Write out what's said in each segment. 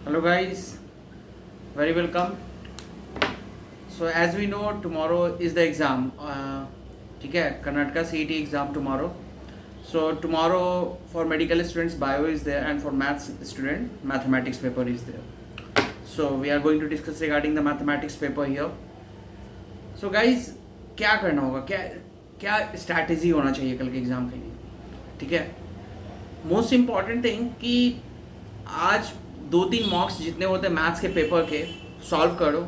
Hello guys, very welcome. So as we know, tomorrow is the exam. ठीक है, Karnataka CET exam tomorrow. So tomorrow for medical students, bio is there, and for maths student, mathematics paper is there. So we are going to discuss regarding the mathematics paper here. So guys, क्या करना होगा, क्या क्या strategy होना चाहिए कल के exam के लिए, ठीक है. मोस्ट इम्पॉर्टेंट थिंग कि आज 2-3 मॉक्स जितने होते हैं मैथ्स के पेपर के सॉल्व करो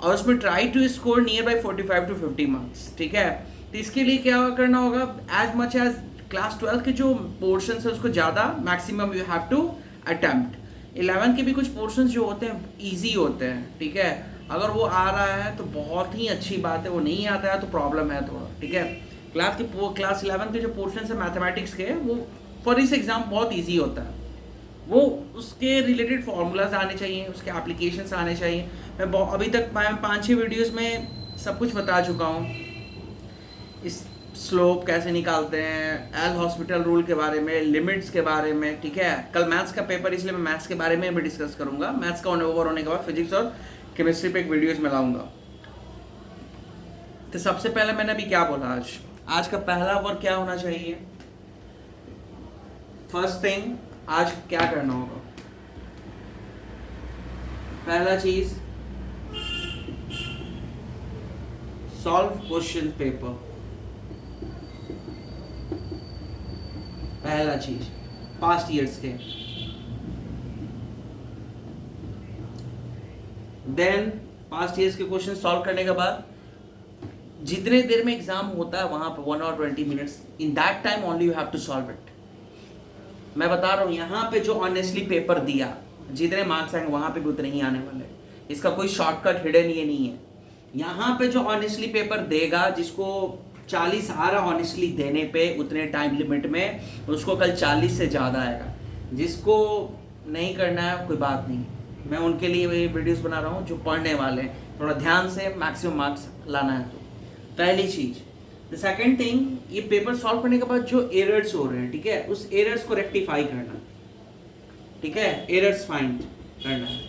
और उसमें try to score near by 45 to 50 marks, ठीक है. तो इसके लिए क्या करना होगा, एज मच एज क्लास 12 के जो पोर्शन है उसको ज़्यादा maximum you have to attempt. 11 के भी कुछ पोर्शन जो होते हैं ईजी होते हैं, ठीक है. अगर वो आ रहा है तो बहुत ही अच्छी बात है, वो नहीं आता है तो प्रॉब्लम है थोड़ा, ठीक है. क्लास 11 के जो पोर्शन है मैथमेटिक्स के, वो फॉर दिस एग्ज़ाम बहुत ईजी होता है. वो उसके रिलेटेड फार्मूलाज आने चाहिए, उसके एप्लीकेशंस आने चाहिए. अभी तक मैं 5-6 वीडियोस में सब कुछ बता चुका हूँ. इस स्लोप कैसे निकालते हैं, एल हॉस्पिटल रूल के बारे में, लिमिट्स के बारे में, ठीक है. कल मैथ्स का पेपर इसलिए मैं मैथ्स के बारे में भी डिस्कस करूँगा. मैथ्स का ओवर होने के बाद फिजिक्स और केमिस्ट्री पे एक वीडियोस में लाऊंगा. तो सबसे पहले मैंने अभी क्या बोला, आज का पहला वर्क क्या होना चाहिए. फर्स्ट थिंग, आज क्या करना होगा. पहला चीज, सॉल्व क्वेश्चन पेपर. पहला चीज पास्ट ईयर्स के. देन पास्ट ईयर्स के क्वेश्चन सॉल्व करने के बाद जितने देर में एग्जाम होता है वहां पे 1 or 20 minutes, in that time only you have to solve it. मैं बता रहा हूँ, यहाँ पे जो ऑनेस्टली पेपर दिया, जितने मार्क्स आएंगे वहाँ पे भी उतने ही आने वाले. इसका कोई शॉर्टकट हिडन ये नहीं है. यहाँ पे जो ऑनेस्टली पेपर देगा, जिसको 40 आ रहा ऑनेस्टली देने पे उतने टाइम लिमिट में, उसको कल 40 से ज़्यादा आएगा. जिसको नहीं करना है कोई बात नहीं, मैं उनके लिए ये वीडियोस बना रहा हूँ जो पढ़ने वाले हैं. थोड़ा ध्यान से मैक्सिमम मार्क्स लाना है. तो पहली चीज़. द सेकेंड थिंग, ये पेपर सॉल्व करने के बाद जो एरर्स हो रहे हैं, ठीक है, उस एरर्स को रेक्टिफाई करना, ठीक है. एरर्स फाइंड करना है,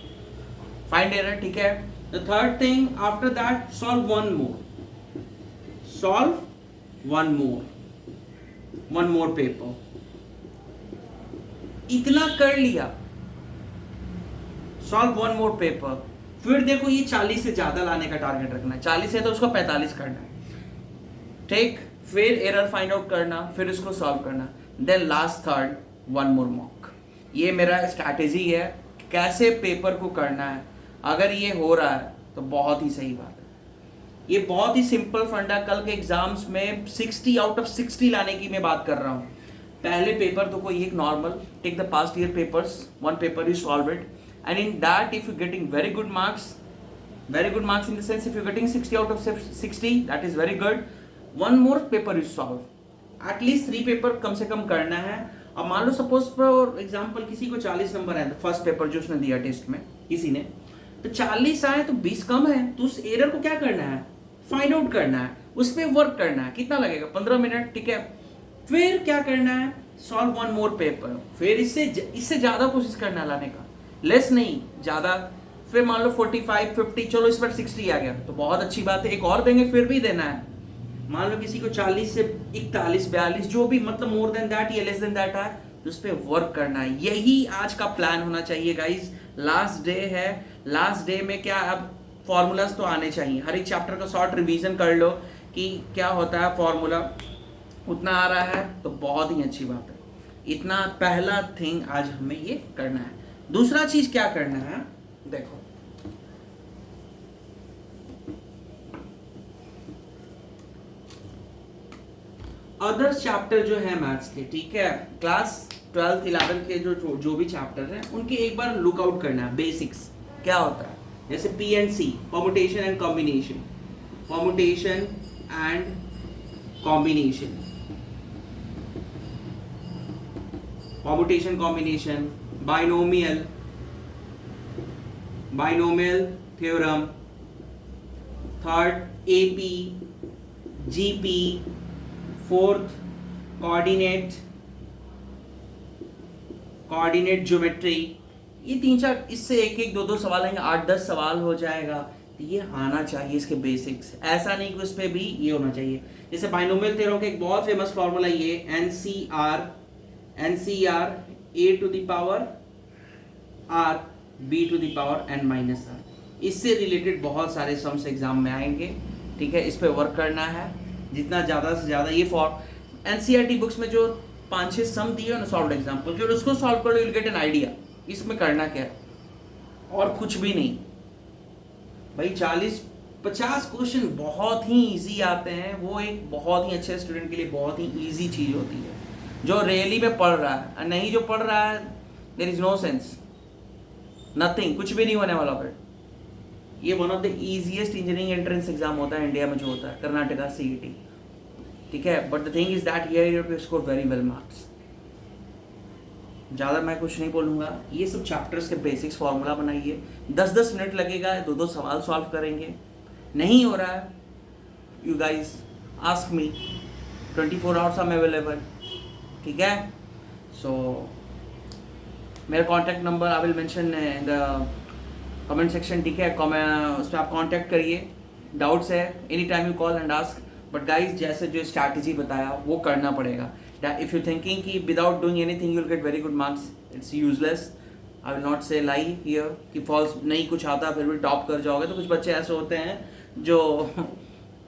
फाइंड एरर, ठीक है. The third thing, after that solve one more paper. इतना कर लिया, सॉल्व वन मोर पेपर. फिर देखो ये 40 से ज्यादा लाने का टारगेट रखना है. 40 है तो उसको 45 करना है, ठीक. फिर एरर फाइंड आउट करना, फिर उसको सॉल्व करना. Then last third, one more mock. ये मेरा स्ट्रैटेजी है कैसे पेपर को करना है. अगर ये हो रहा है तो बहुत ही सही बात है. ये बहुत ही सिंपल फंडा. कल के एग्जाम्स में 60 out of 60 लाने की मैं बात कर रहा हूँ. पहले पेपर तो कोई एक normal, take the past year papers, one paper you solve it, and in that if you getting very good marks in the sense, if you're getting 60 out of 60, that is very good. One more paper you solve, at least 3 paper कम से कम करना है. अब मान लो suppose for example किसी को 40 number आए, first paper जो उसने दिया टेस्ट में किसी ने, तो 40 आए तो 20 कम है. तो उस एरर को क्या करना है, फाइंड आउट करना है, उस पर वर्क करना है. कितना लगेगा, 15 मिनट, ठीक है. फिर क्या करना है, सॉल्व वन मोर पेपर. फिर इससे ज़्यादा कोशिश करना है लाने का, लेस नहीं, ज़्यादा. फिर मान लो 45, 50, चलो इस पर 60 आ गया तो बहुत अच्छी बात है. एक और देंगे, फिर भी देना है. मान लो किसी को 40 से 41, 42, जो भी, मतलब मोर देन दैट या लेस देन दैट है, तो उस पर वर्क करना है. यही आज का प्लान होना चाहिए गाइज. लास्ट डे है, लास्ट डे में क्या, अब फॉर्मूलाज तो आने चाहिए. हर एक चैप्टर का शॉर्ट रिवीजन कर लो कि क्या होता है फॉर्मूला. उतना आ रहा है तो बहुत ही अच्छी बात है. इतना पहला थिंग आज हमें ये करना है. दूसरा चीज क्या करना है, देखो, अदर चैप्टर जो है मैथ्स के, ठीक है, क्लास 12th 11th के जो भी चैप्टर हैं उनके एक बार लुक आउट करना है. बेसिक्स क्या होता है, जैसे P and C, permutation and combination, binomial theorem. Third AP, GP. Fourth coordinate geometry. ये 3-4 इससे एक दो दो सवाल आएंगे, 8-10 सवाल हो जाएगा। तो ये आना चाहिए इसके बेसिक्स, ऐसा नहीं कि उस पर भी ये होना चाहिए। जैसे बाइनोमियल थ्योरम का एक बहुत फेमस फॉर्मूला ये NCR A to the power R B to the power n minus R, इससे रिलेटेड बहुत सारे सम्स एग्जाम में आएंगे, ठीक है। इस पे वर्क करना है जितना ज़्यादा से ज़्यादा। ये फॉर NCERT बुक्स में जो 5-6 सम दिए हो ना सॉल्व एग्जाम्पल के, और उसको सॉल्व कर लो, यू गेट एन आइडिया इसमें करना क्या है, और कुछ भी नहीं भाई। 40-50 क्वेश्चन बहुत ही इजी आते हैं, वो एक बहुत ही अच्छे स्टूडेंट के लिए बहुत ही इजी चीज़ होती है, जो रियली में पढ़ रहा है। और नहीं जो पढ़ रहा है, there is no sense, nothing, कुछ भी नहीं होने वाला फिर। ये one of the easiest engineering entrance exam होता है इंडिया में जो होता है, कर्नाटका CET, ठीक है। But the thing is that here you have to score very well marks. ज़्यादा मैं कुछ नहीं बोलूँगा, ये सब चैप्टर्स के बेसिक्स फार्मूला बनाइए, 10-10 मिनट लगेगा, 2-2 सवाल सॉल्व करेंगे। नहीं हो रहा है, you guys ask me, 24 hours I am available, ठीक है। सो मेरा contact number I will mention in the comment section, ठीक है। उस पर आप कॉन्टैक्ट करिए, डाउट्स है any time you call and ask. But guys जैसे जो स्ट्रैटेजी बताया वो करना पड़ेगा। इफ यू थिंकिंग कि without doing anything you will get very good marks, it's useless. I will not से लाई हियर कि फॉल्स नहीं कुछ आता फिर भी टॉप कर जाओगे। तो कुछ बच्चे ऐसे होते हैं जो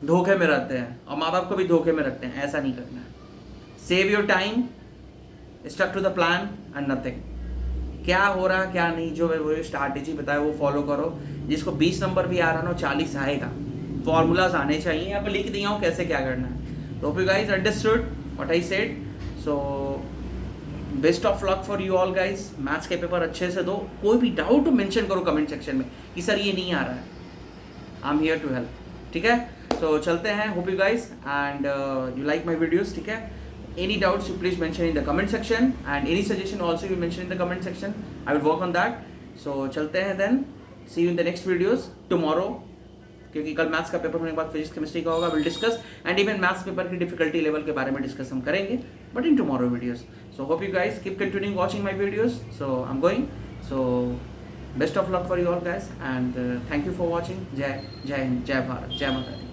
धोखे में रहते हैं और माँ बाप को भी धोखे में रखते हैं, ऐसा नहीं करना है। Save your time, stuck to the plan and nothing. क्या हो रहा क्या नहीं, जो वो स्ट्रैटेजी बताया वो फॉलो करो। जिसको 20 नंबर भी आ रहा ना 40 आएगा, फॉर्मूलाज आने चाहिए, यहाँ पर लिख दिया हूँ कैसे क्या करना है। तो hope you guys understood what I said. So best of luck for you all guys. Maths के पेपर अच्छे से दो, कोई भी डाउट हो मेंशन करो कमेंट सेक्शन में कि सर ये नहीं आ रहा है, I am here to help, ठीक है। तो चलते हैं, hope you guys and you like my videos, ठीक है। Any doubts you please mention in the comment section, and any suggestion also you mention in the comment section. I will work on that. So चलते हैं then, see you in the next videos tomorrow, क्योंकि कल maths का paper होने के बाद physics chemistry का होगा, will discuss and even maths paper की डिफिकल्टी लेवल के बारे में डिस्कस हम करेंगे, but in tomorrow videos. So hope you guys keep continuing watching my videos. So I am going, so best of luck for you all guys and thank you for watching. जय हिंद, जय भारत, जय माता दी।